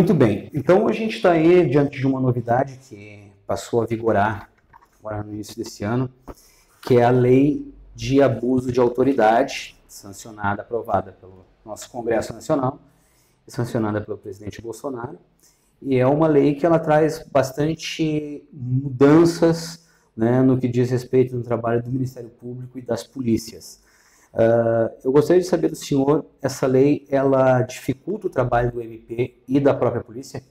Muito bem, então a gente está aí diante de uma novidade que passou a vigorar agora no início desse ano, que é a Lei de Abuso de Autoridade, sancionada, aprovada pelo nosso Congresso Nacional, e sancionada pelo presidente Bolsonaro, e é uma lei que ela traz bastante mudanças, né, no que diz respeito no trabalho do Ministério Público e das polícias. Eu gostaria de saber do senhor, essa lei, ela dificulta o trabalho do MP e da própria polícia?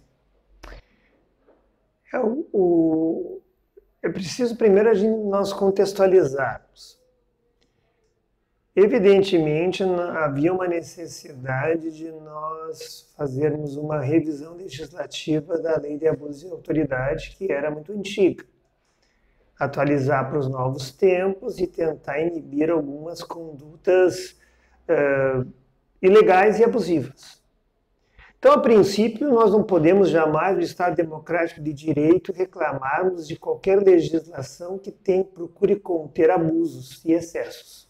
É preciso primeiro nós contextualizarmos. Evidentemente, havia uma necessidade de nós fazermos uma revisão legislativa da Lei de Abuso de Autoridade, que era muito antiga. Atualizar para os novos tempos e tentar inibir algumas condutas ilegais e abusivas. Então, a princípio, nós não podemos jamais, no Estado Democrático de Direito, reclamarmos de qualquer legislação que procure conter abusos e excessos.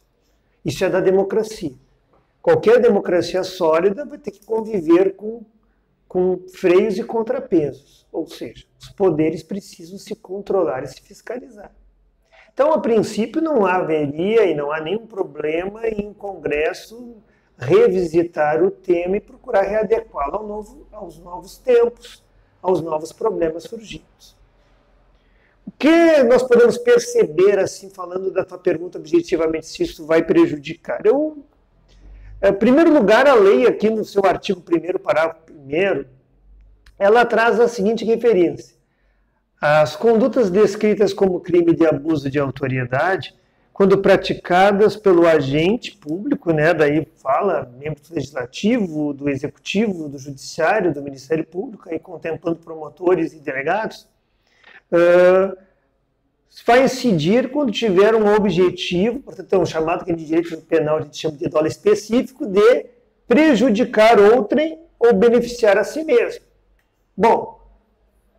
Isso é da democracia. Qualquer democracia sólida vai ter que conviver com freios e contrapesos, ou seja, os poderes precisam se controlar e se fiscalizar. Então, a princípio, não haveria e não há nenhum problema em o Congresso revisitar o tema e procurar readequá-lo aos novos tempos, aos novos problemas surgidos. O que nós podemos perceber, assim, falando da tua pergunta objetivamente, se isso vai prejudicar? Em primeiro lugar, a lei aqui no seu artigo 1º, parágrafo 1º, ela traz a seguinte referência. As condutas descritas como crime de abuso de autoridade, quando praticadas pelo agente público, né, daí fala membro do Legislativo, do Executivo, do Judiciário, do Ministério Público, aí contemplando promotores e delegados, vai incidir quando tiver um objetivo, portanto é um chamado que de direito penal a gente chama de dolo específico, de prejudicar outrem ou beneficiar a si mesmo. Bom,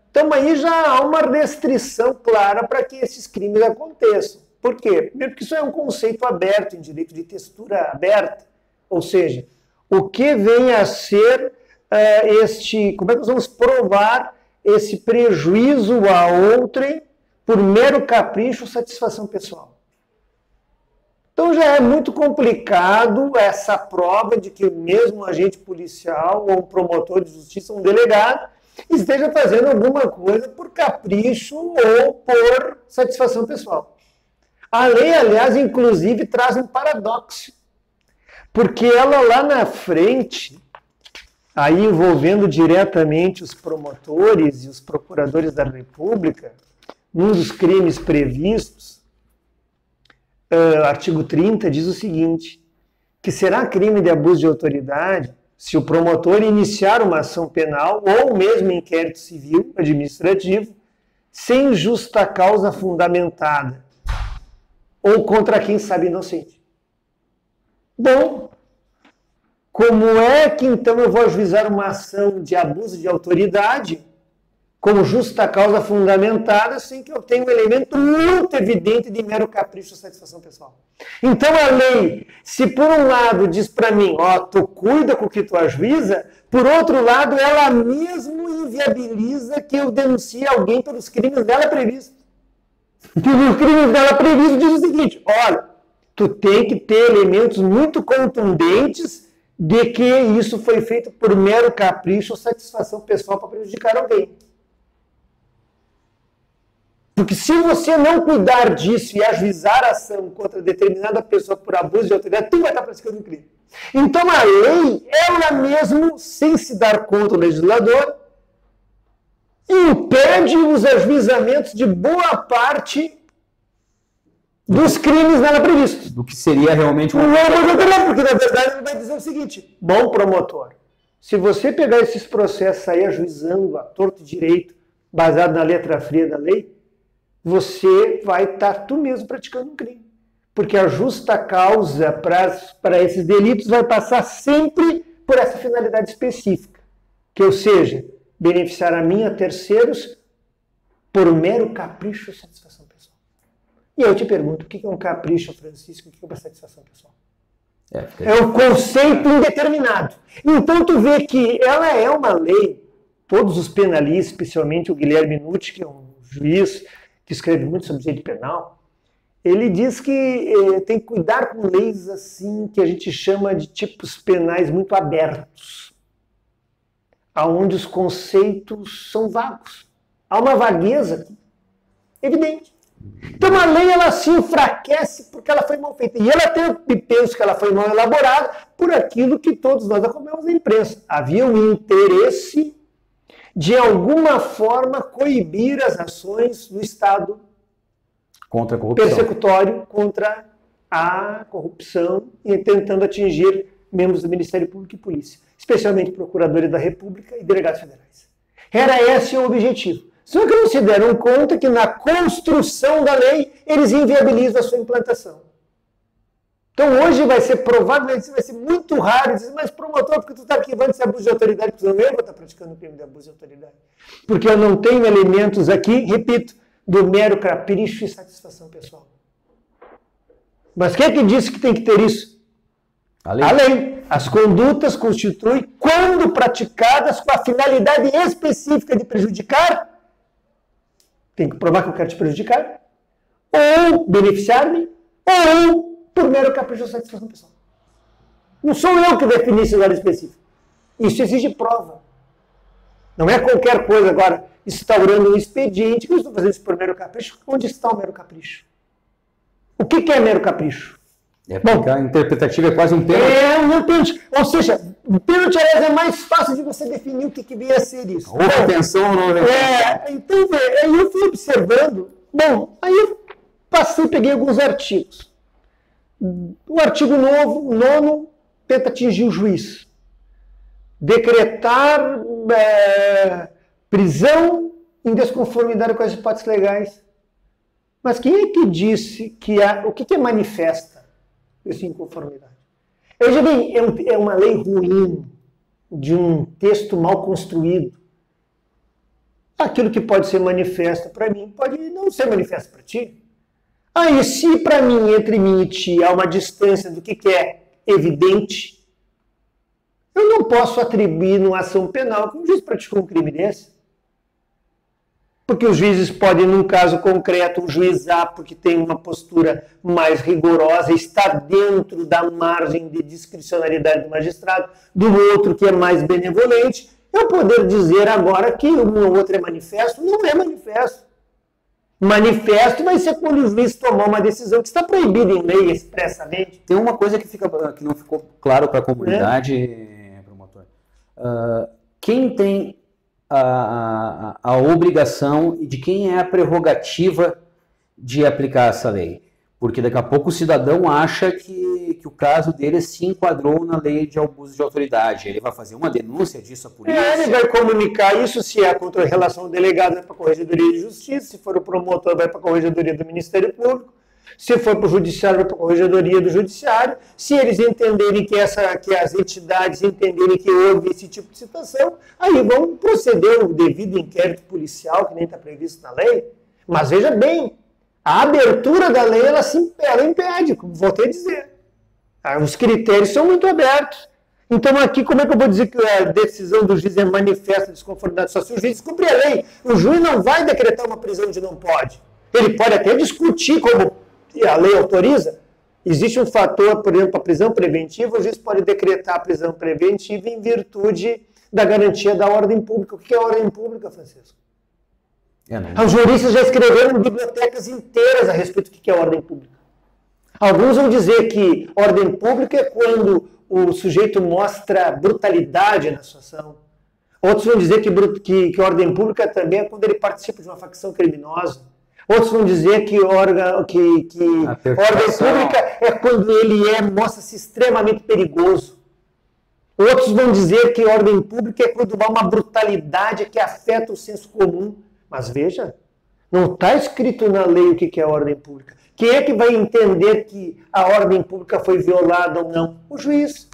então aí já há uma restrição clara para que esses crimes aconteçam. Por quê? Primeiro porque isso é um conceito aberto em direito de textura aberta, ou seja, o que vem a ser como é que nós vamos provar esse prejuízo a outrem por mero capricho ou satisfação pessoal. Então já é muito complicado essa prova de que mesmo um agente policial ou um promotor de justiça, um delegado, esteja fazendo alguma coisa por capricho ou por satisfação pessoal. A lei, aliás, inclusive, traz um paradoxo, porque ela lá na frente, aí envolvendo diretamente os promotores e os procuradores da República, num dos crimes previstos, artigo 30 diz o seguinte, que será crime de abuso de autoridade se o promotor iniciar uma ação penal ou mesmo inquérito civil administrativo sem justa causa fundamentada ou contra quem sabe inocente. Bom, como é que então eu vou ajuizar uma ação de abuso de autoridade como justa causa fundamentada, sem que eu tenha um elemento muito evidente de mero capricho ou satisfação pessoal. Então a lei, se por um lado diz para mim, tu cuida com o que tu ajuiza, por outro lado ela mesmo inviabiliza que eu denuncie alguém pelos crimes dela previstos. Pelos crimes dela previstos diz o seguinte, olha, tu tem que ter elementos muito contundentes de que isso foi feito por mero capricho ou satisfação pessoal para prejudicar alguém. Porque se você não cuidar disso e ajuizar a ação contra determinada pessoa por abuso de autoridade, tu vai estar praticando um crime. Então a lei, ela mesmo, sem se dar conta do legislador, impede os ajuizamentos de boa parte dos crimes nela previstos. Do que seria realmente uma... Porque na verdade ele vai dizer o seguinte, bom promotor, se você pegar esses processos aí ajuizando a torto e direito, baseado na letra fria da lei, você vai estar tu mesmo praticando um crime. Porque a justa causa para esses delitos vai passar sempre por essa finalidade específica. Que, ou seja, beneficiar a mim, a terceiros, por mero capricho ou satisfação pessoal. E eu te pergunto, o que é um capricho, Francisco? O que é uma satisfação pessoal? É um conceito indeterminado. Então tu vê que ela é uma lei todos os penalistas, especialmente o Guilherme Nucci, que é um juiz que escreve muito sobre direito penal, ele diz que tem que cuidar com leis assim que a gente chama de tipos penais muito abertos, aonde os conceitos são vagos. Há uma vagueza evidente. Então a lei ela se enfraquece porque ela foi mal feita. E ela tem, penso que ela foi mal elaborada por aquilo que todos nós acompanhamos na imprensa. Havia um interesse de alguma forma coibir as ações do Estado contra a corrupção, persecutório contra a corrupção e tentando atingir membros do Ministério Público e Polícia, especialmente Procuradores da República e delegados federais. Era esse o objetivo. Só que não se deram conta que na construção da lei eles inviabilizam a sua implantação. Então hoje vai ser provavelmente vai ser muito raro dizer, mas promotor, porque tu está arquivando esse abuso de autoridade, porque eu vou estar praticando o crime de abuso de autoridade. Porque eu não tenho elementos aqui, repito, do mero capricho e satisfação pessoal. Mas quem é que disse que tem que ter isso? A lei. A lei. As condutas constituem, quando praticadas com a finalidade específica de prejudicar, tem que provar que eu quero te prejudicar, ou beneficiar-me, ou por mero capricho ou satisfação pessoal. Não sou eu que defini esse lugar específico. Isso exige prova. Não é qualquer coisa agora, instaurando um expediente, que eu estou fazendo isso por mero capricho. Onde está o mero capricho? O que é mero capricho? Bom, a interpretativa é quase um pênalti. É um pênalti. Ou seja, o pênalti, aliás, é mais fácil de você definir o que viria a ser isso. Ou atenção ou não. Então, aí eu fui observando. Bom, aí eu passei, peguei alguns artigos. O artigo 9 tenta atingir o juiz. Decretar prisão em desconformidade com as hipóteses legais. Mas quem é que disse que o que é manifesta essa inconformidade? Veja bem, é uma lei ruim, de um texto mal construído. Aquilo que pode ser manifesto para mim pode não ser manifesto para ti. Aí, se para mim, entre mim e ti, há uma distância do que é evidente, eu não posso atribuir numa ação penal que um juiz praticou um crime desse. Porque os juízes podem, num caso concreto, juizar porque tem uma postura mais rigorosa, está dentro da margem de discricionariedade do magistrado, do outro que é mais benevolente. Eu poder dizer agora que um ou outro é manifesto, não é manifesto. Manifesto vai ser quando o juiz tomar uma decisão que está proibida em lei expressamente. Tem uma coisa que não ficou claro para a comunidade, promotor. Quem tem a obrigação e de quem é a prerrogativa de aplicar essa lei? Porque daqui a pouco o cidadão acha que o caso dele se enquadrou na lei de abuso de autoridade. Ele vai fazer uma denúncia disso à polícia? Ele vai comunicar isso, se é contra a relação do delegado, vai para a Corregedoria de Justiça, se for o promotor, vai para a Corregedoria do Ministério Público, se for para o Judiciário, vai para a Corregedoria do Judiciário. Se eles entenderem que as entidades entenderem que houve esse tipo de situação, aí vão proceder o devido inquérito policial, que nem está previsto na lei. Mas veja bem, a abertura da lei, ela impede, como voltei a dizer. Os critérios são muito abertos. Então aqui, como é que eu vou dizer que a decisão do juiz é manifesta desconformidade? Só se o juiz cumprir a lei. O juiz não vai decretar uma prisão onde não pode. Ele pode até discutir como a lei autoriza. Existe um fator, por exemplo, a prisão preventiva, o juiz pode decretar a prisão preventiva em virtude da garantia da ordem pública. O que é a ordem pública, Francisco? Os juristas já escreveram bibliotecas inteiras a respeito do que é ordem pública. Alguns vão dizer que ordem pública é quando o sujeito mostra brutalidade na sua ação. Outros vão dizer que ordem pública também é quando ele participa de uma facção criminosa. Outros vão dizer que ordem pública é quando ele mostra-se extremamente perigoso. Outros vão dizer que ordem pública é quando há uma brutalidade que afeta o senso comum. Mas veja, não está escrito na lei o que é ordem pública. Quem é que vai entender que a ordem pública foi violada ou não? O juiz.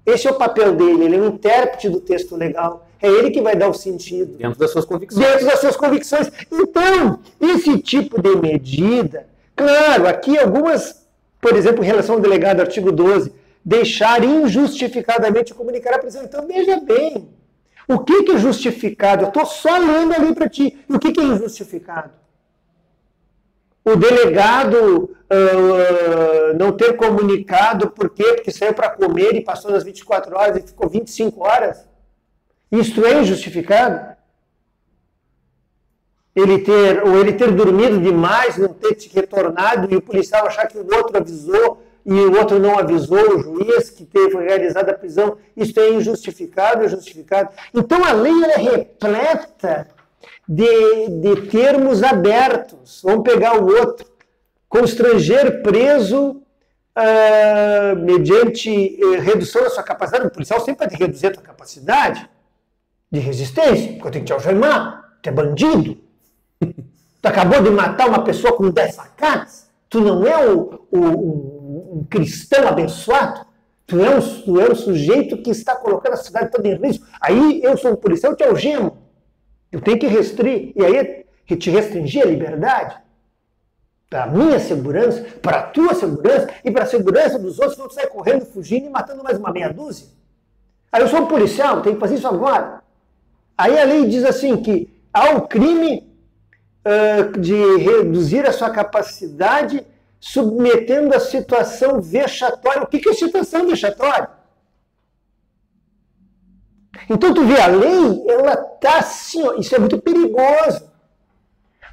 Esse é o papel dele, ele é um intérprete do texto legal. É ele que vai dar o sentido. Dentro das suas convicções. Dentro das suas convicções. Então, esse tipo de medida, claro, aqui algumas, por exemplo, em relação ao delegado, artigo 12, deixar injustificadamente comunicar a prisão. Então, veja bem, O que é justificado? Eu estou só lendo ali para ti. E o que é injustificado? O delegado não ter comunicado, por quê? Porque saiu para comer e passou das 24 horas e ficou 25 horas. Isso é injustificado? Ele ter dormido demais, não ter te retornado e o policial achar que o outro avisou e o outro não avisou, o juiz que foi realizada a prisão, isso é injustificado, é justificado. Então a lei é repleta de termos abertos. Vamos pegar o outro. Constranger preso mediante redução da sua capacidade. O policial sempre vai reduzir a sua capacidade de resistência, porque eu tenho que te algemar, tu é bandido. Tu acabou de matar uma pessoa com 10 facadas. Tu não é um cristão abençoado. Tu é um sujeito que está colocando a sociedade toda em risco. Aí eu sou um policial, eu te algemo. Eu tenho que restringir. E aí te restringir a liberdade. Para a minha segurança, para a tua segurança e para a segurança dos outros, não sai correndo, fugindo e matando mais uma meia dúzia. Aí eu sou um policial, tenho que fazer isso agora. Aí a lei diz assim que há um crime de reduzir a sua capacidade submetendo a situação vexatória. O que é situação vexatória? Então tu vê, a lei, ela está assim, ó, isso é muito perigoso.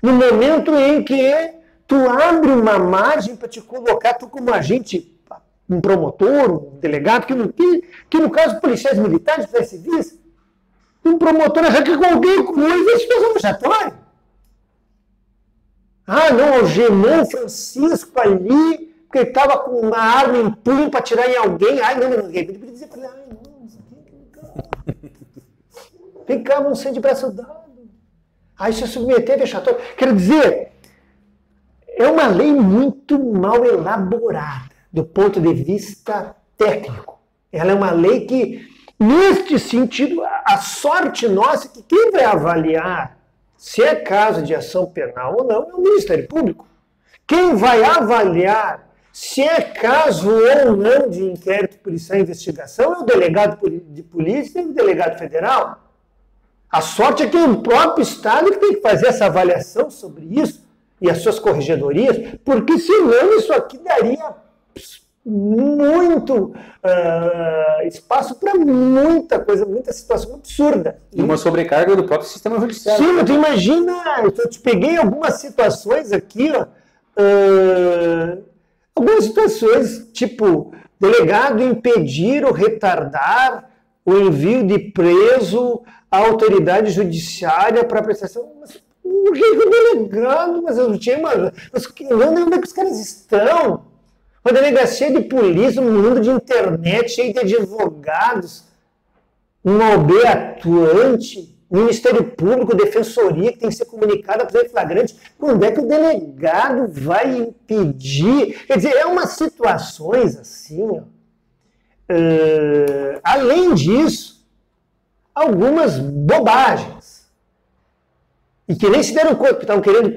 No momento em que tu abre uma margem para te colocar, tu como agente, um promotor, um delegado, que no caso policiais militares, policiais civis, um promotor achar que qualquer coisa é situação vexatória. Ah, não, algemou o Francisco ali, porque ele estava com uma arma em punho para atirar em alguém. Ai, não, ninguém podia dizer para ele, ai, não, isso aqui, vem cá, vamos ser de braço dado. Aí se submeter a vexatório. Quer dizer, é uma lei muito mal elaborada, do ponto de vista técnico. Ela é uma lei que, neste sentido, a sorte nossa é que quem vai avaliar se é caso de ação penal ou não, é o Ministério Público. Quem vai avaliar se é caso ou não de inquérito policial e investigação é o delegado de polícia e o delegado federal. A sorte é que é o próprio Estado que tem que fazer essa avaliação sobre isso e as suas corregedorias, porque senão isso aqui daria muito espaço para muita coisa, muita situação absurda. E uma sobrecarga do próprio sistema judiciário. Sim, tu imagina, eu te peguei algumas situações aqui, ó, algumas situações, tipo, delegado impedir ou retardar o envio de preso à autoridade judiciária para prestação. Mas por que o delegado? Mas eu não tinha, mas onde é que os caras estão? Uma delegacia de polícia, um mundo de internet cheio de advogados, uma OB atuante, Ministério Público, Defensoria, que tem que ser comunicada para o flagrante. Quando é que o delegado vai impedir? Quer dizer, é umas situações assim, ó. Além disso, algumas bobagens. E que nem se deram conta, que estavam querendo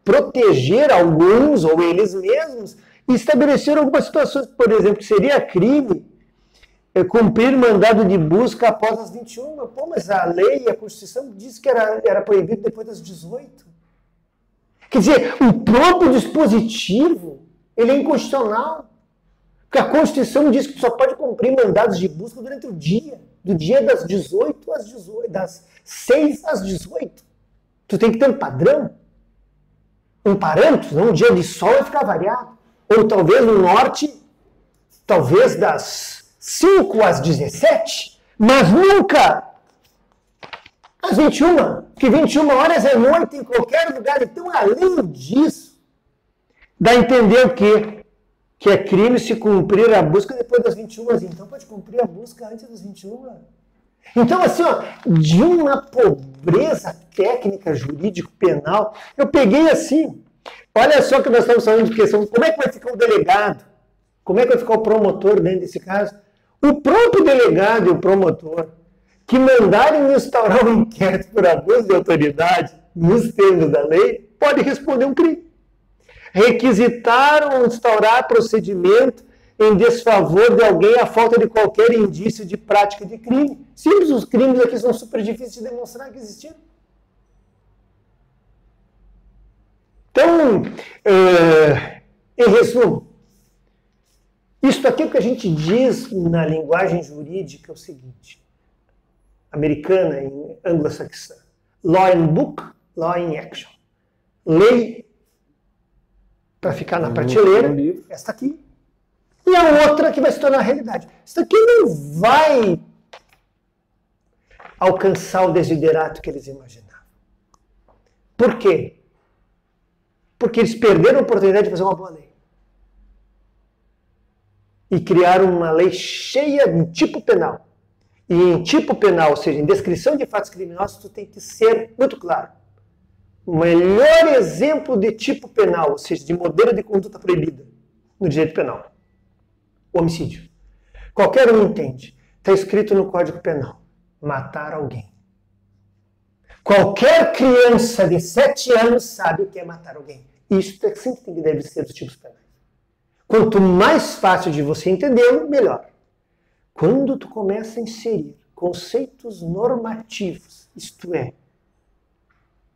proteger alguns, ou eles mesmos, e estabeleceram algumas situações, por exemplo, que seria crime cumprir mandado de busca após as 21. Pô, mas a lei e a Constituição diz que era proibido depois das 18. Quer dizer, o próprio dispositivo, ele é inconstitucional. Porque a Constituição diz que tu só pode cumprir mandados de busca durante o dia. Do dia das 18 às 18, das 6 às 18. Tu tem que ter um padrão. Um parâmetro, não um dia de sol vai ficar variado. Ou talvez no norte, talvez das 5 às 17, mas nunca às 21, porque 21 horas é noite em qualquer lugar. Então, além disso, dá a entender o quê? Que é crime se cumprir a busca depois das 21. Então, pode cumprir a busca antes das 21. Então, assim, ó, de uma pobreza técnica, jurídico-penal, eu peguei assim. Olha só que nós estamos falando de questão, como é que vai ficar o delegado? Como é que vai ficar o promotor dentro desse caso? O próprio delegado e o promotor que mandarem instaurar um inquérito por abuso de autoridade nos termos da lei, pode responder um crime. Requisitar ou instaurar procedimento em desfavor de alguém à falta de qualquer indício de prática de crime. Simples, os crimes aqui são super difíceis de demonstrar que existiram. Então, em resumo, isso aqui que a gente diz na linguagem jurídica é o seguinte, americana e anglo-saxã. Law in book, law in action. Lei para ficar na prateleira, esta aqui, e a outra que vai se tornar realidade. Isso aqui não vai alcançar o desiderato que eles imaginavam. Por quê? Porque eles perderam a oportunidade de fazer uma boa lei. E criaram uma lei cheia de tipo penal. E em tipo penal, ou seja, em descrição de fatos criminosos, tu tem que ser muito claro. O melhor exemplo de tipo penal, ou seja, de modelo de conduta proibida no direito penal. O homicídio. Qualquer um entende. Está escrito no Código Penal. Matar alguém. Qualquer criança de 7 anos sabe o que é matar alguém. Isso é assim que deve ser os tipos penais. Quanto mais fácil de você entendê-lo, melhor. Quando tu começa a inserir conceitos normativos, isto é,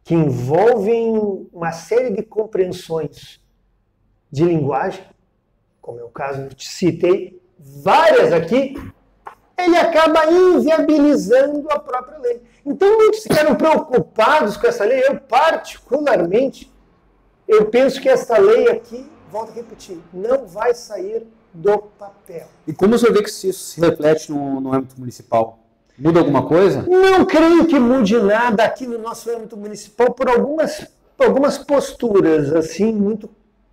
que envolvem uma série de compreensões de linguagem, como é o caso que eu te citei, várias aqui, ele acaba inviabilizando a própria lei. Então, muitos ficaram preocupados com essa lei. Eu, particularmente, eu penso que essa lei aqui, volto a repetir, não vai sair do papel. E como você vê que isso se reflete no âmbito municipal? Muda alguma coisa? Não creio que mude nada aqui no nosso âmbito municipal por algumas posturas, assim,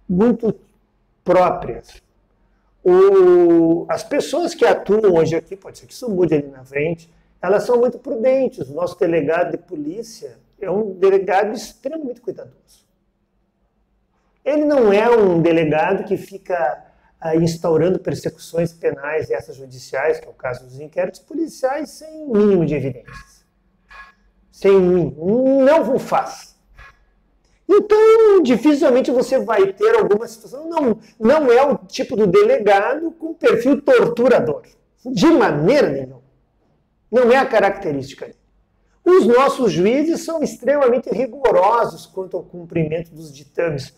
muito próprias. As pessoas que atuam hoje aqui, pode ser que isso mude ali na frente, elas são muito prudentes. O nosso delegado de polícia é um delegado extremamente cuidadoso. Ele não é um delegado que fica instaurando persecuções penais e essas judiciais, que é o caso dos inquéritos policiais, sem mínimo de evidências. Sem mínimo. Não o faz. Então, dificilmente você vai ter alguma situação. Não é o tipo do delegado com perfil torturador. De maneira nenhuma. Não é a característica dele. Os nossos juízes são extremamente rigorosos quanto ao cumprimento dos ditames.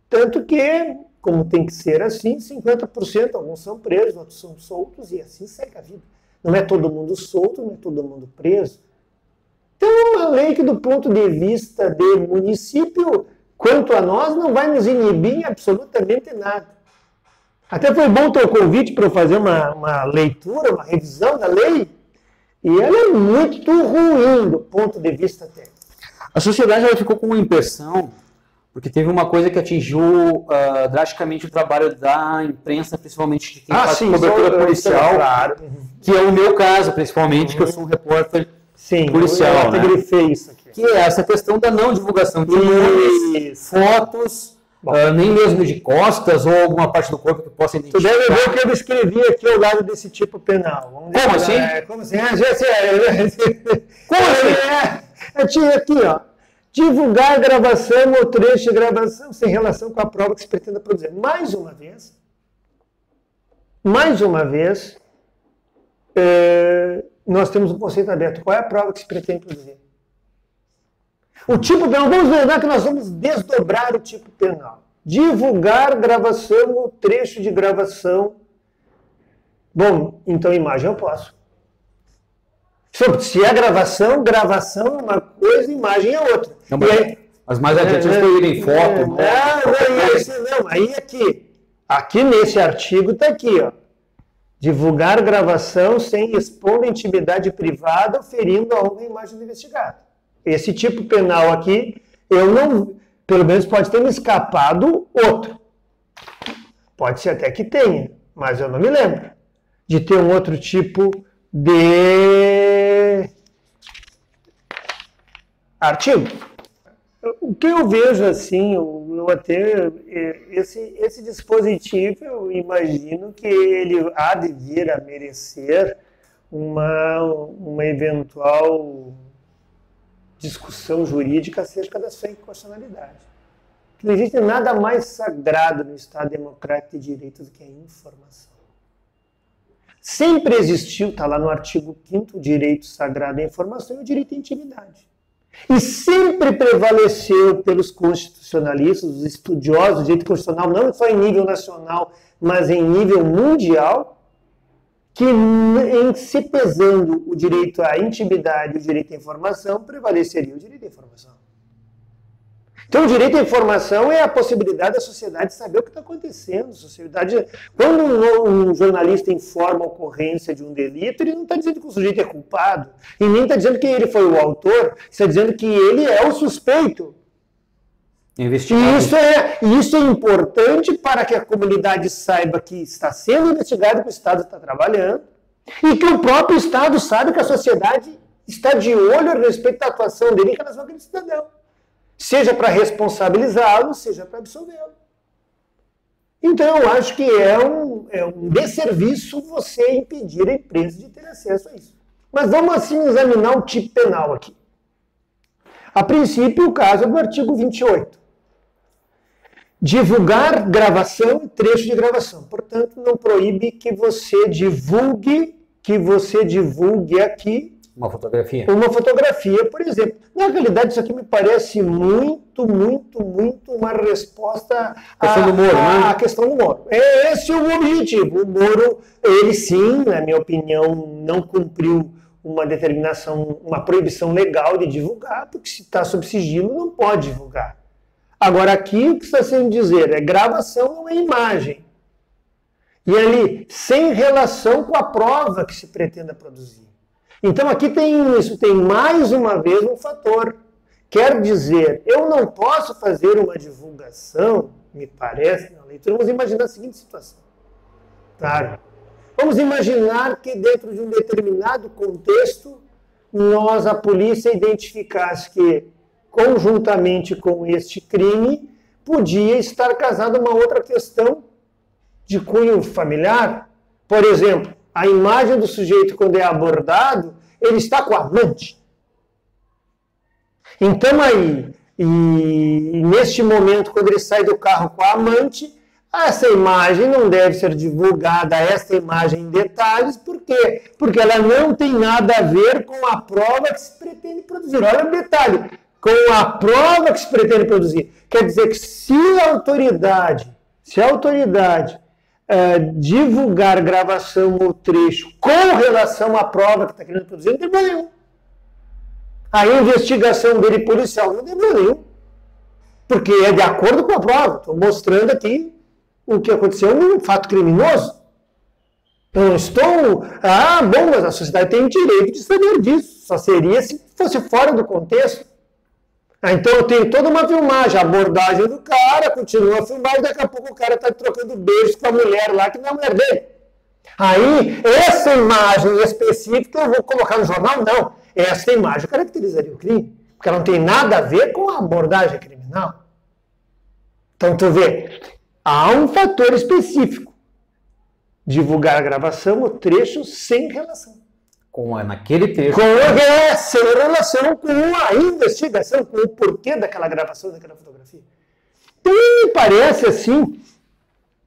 Tanto que, como tem que ser assim, 50%, alguns são presos, outros são soltos, e assim segue a vida. Não é todo mundo solto, não é todo mundo preso. Então, é uma lei que, do ponto de vista de município, quanto a nós, não vai nos inibir em absolutamente nada. Até foi bom o teu convite para eu fazer uma leitura, uma revisão da lei, e ela é muito ruim do ponto de vista técnico. A sociedade ela ficou com uma impressão, porque teve uma coisa que atingiu drasticamente o trabalho da imprensa, principalmente de quem faz cobertura policial, claro. Que é o meu caso, principalmente, que eu sou um repórter policial. Eu grifei isso aqui. Que é essa questão da não divulgação de nomes, fotos, nem mesmo de costas ou alguma parte do corpo que possa identificar. Tu deve ver o que eu escrevi aqui ao lado desse tipo penal. Como assim? Como assim? Como assim? Eu tinha aqui, ó. Divulgar gravação ou trecho de gravação sem relação com a prova que se pretenda produzir. Mais uma vez, nós temos um conceito aberto. Qual é a prova que se pretende produzir? O tipo penal, vamos lembrar que nós vamos desdobrar o tipo penal. Divulgar gravação ou trecho de gravação. Bom, então imagem eu posso. Se é gravação é uma coisa, imagem é outra. Não, mas mais adiante vocês proíbem foto. Não, aí aqui nesse artigo está aqui, ó. Divulgar gravação sem expor a intimidade privada ou ferindo a honra e imagem do investigado. Esse tipo penal aqui, eu não, pelo menos pode ter me escapado outro. Pode ser até que tenha, mas eu não me lembro de ter um outro tipo de artigo. O que eu vejo assim, eu até esse dispositivo, eu imagino que ele há de vir a merecer uma eventual discussão jurídica acerca da sua inconstitucionalidade. Não existe nada mais sagrado no Estado democrático de direito do que a informação. Sempre existiu, está lá no artigo 5º, o direito sagrado à informação e o direito à intimidade. E sempre prevaleceu pelos constitucionalistas, os estudiosos do direito constitucional, não só em nível nacional, mas em nível mundial, que em se pesando o direito à intimidade e o direito à informação, prevaleceria o direito à informação. Então, o direito à informação é a possibilidade da sociedade saber o que está acontecendo. Quando um jornalista informa a ocorrência de um delito, ele não está dizendo que o sujeito é culpado, e nem está dizendo que ele foi o autor, está dizendo que ele é o suspeito. E isso é importante para que a comunidade saiba que está sendo investigado, que o Estado está trabalhando, e que o próprio Estado sabe que a sociedade está de olho a respeito da atuação dele em relação àquele cidadão. Seja para responsabilizá-lo, seja para absolvê-lo. Então, eu acho que é um desserviço você impedir a empresa de ter acesso a isso. Mas vamos, assim, examinar o tipo penal aqui. A princípio, o caso é do artigo 28. Divulgar gravação e trecho de gravação. Portanto, não proíbe que você divulgue aqui uma fotografia. Uma fotografia, por exemplo. Na realidade, isso aqui me parece muito uma resposta à questão do Moro. Esse é o objetivo. O Moro, ele sim, na minha opinião, não cumpriu uma determinação, uma proibição legal de divulgar, porque se está sob sigilo, não pode divulgar. Agora, aqui, o que está sendo dizer é gravação, não é imagem. E ali, sem relação com a prova que se pretenda produzir. Então, aqui tem mais uma vez um fator. Quer dizer, eu não posso fazer uma divulgação, me parece, na leitura. Vamos imaginar a seguinte situação. Claro. Vamos imaginar que dentro de um determinado contexto, a polícia identificasse que, conjuntamente com este crime, podia estar casada uma outra questão de cunho familiar. Por exemplo, a imagem do sujeito, quando é abordado, ele está com a amante. Então aí, neste momento, quando ele sai do carro com a amante, essa imagem não deve ser divulgada, essa imagem em detalhes, por quê? Porque ela não tem nada a ver com a prova que se pretende produzir. Olha o detalhe, com a prova que se pretende produzir. Quer dizer que se a autoridade divulgar gravação ou trecho com relação à prova que está querendo produzir, não tem problema nenhum. A investigação dele policial não tem problema nenhum. Porque é de acordo com a prova. Estou mostrando aqui o que aconteceu num fato criminoso. Eu não estou... bom, mas a sociedade tem o direito de saber disso. Só seria se fosse fora do contexto. Então eu tenho toda uma filmagem, a abordagem do cara, continua a filmagem, daqui a pouco o cara está trocando beijos com a mulher lá, que não é a mulher dele. Aí, essa imagem específica eu vou colocar no jornal? Não. Essa imagem caracterizaria o crime, porque ela não tem nada a ver com a abordagem criminal. Então, tu vê, há um fator específico. Divulgar a gravação ou trecho sem relação. Naquele trecho. Sem relação com a investigação, com o porquê daquela gravação, daquela fotografia. Então, me parece assim,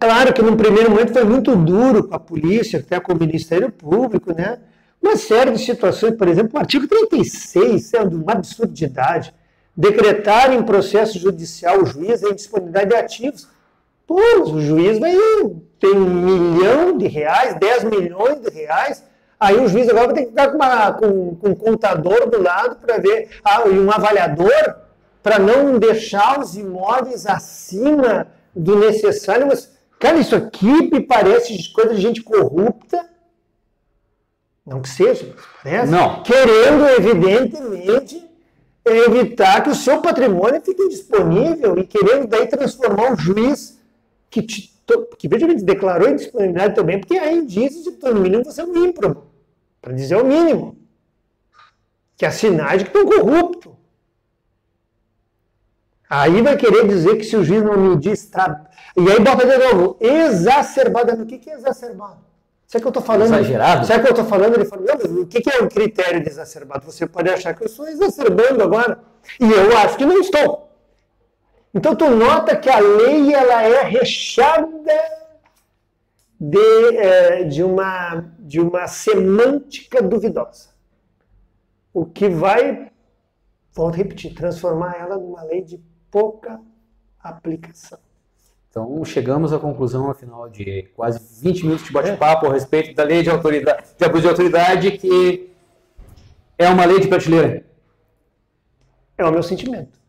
claro que num primeiro momento foi muito duro com a polícia, até com o Ministério Público, né? Uma série de situações, por exemplo, o artigo 36, sendo uma absurdidade, decretar em processo judicial o juiz a indisponibilidade de ativos. Pô, o juiz tem R$1 milhão, 10 milhões de reais. Aí o juiz agora vai ter que ficar com um contador do lado para ver, e um avaliador, para não deixar os imóveis acima do necessário. Mas, cara, isso aqui me parece coisa de gente corrupta. Não que seja, parece. Não. Querendo, evidentemente, evitar que o seu patrimônio fique indisponível e querendo daí transformar um juiz que veja, declarou indisponibilidade também, porque há indícios de que, no mínimo, você é um ímprobo, para dizer o mínimo, que é sinais de que estão corruptos. Aí vai querer dizer que se o juiz não medir, e aí bota de novo, exacerbadamente. O que é exacerbado? Será que eu estou falando... Exagerado? Será que eu estou falando? Ele falou, não, mas o que é um critério de exacerbado? Você pode achar que eu estou exacerbando agora, e eu acho que não estou. Então, tu nota que a lei ela é recheada de uma semântica duvidosa. O que vai, volto a repetir, transformar ela numa lei de pouca aplicação. Então, chegamos à conclusão, afinal de quase 20 minutos de bate-papo a respeito da lei de abuso de autoridade, que é uma lei de prateleira. É o meu sentimento.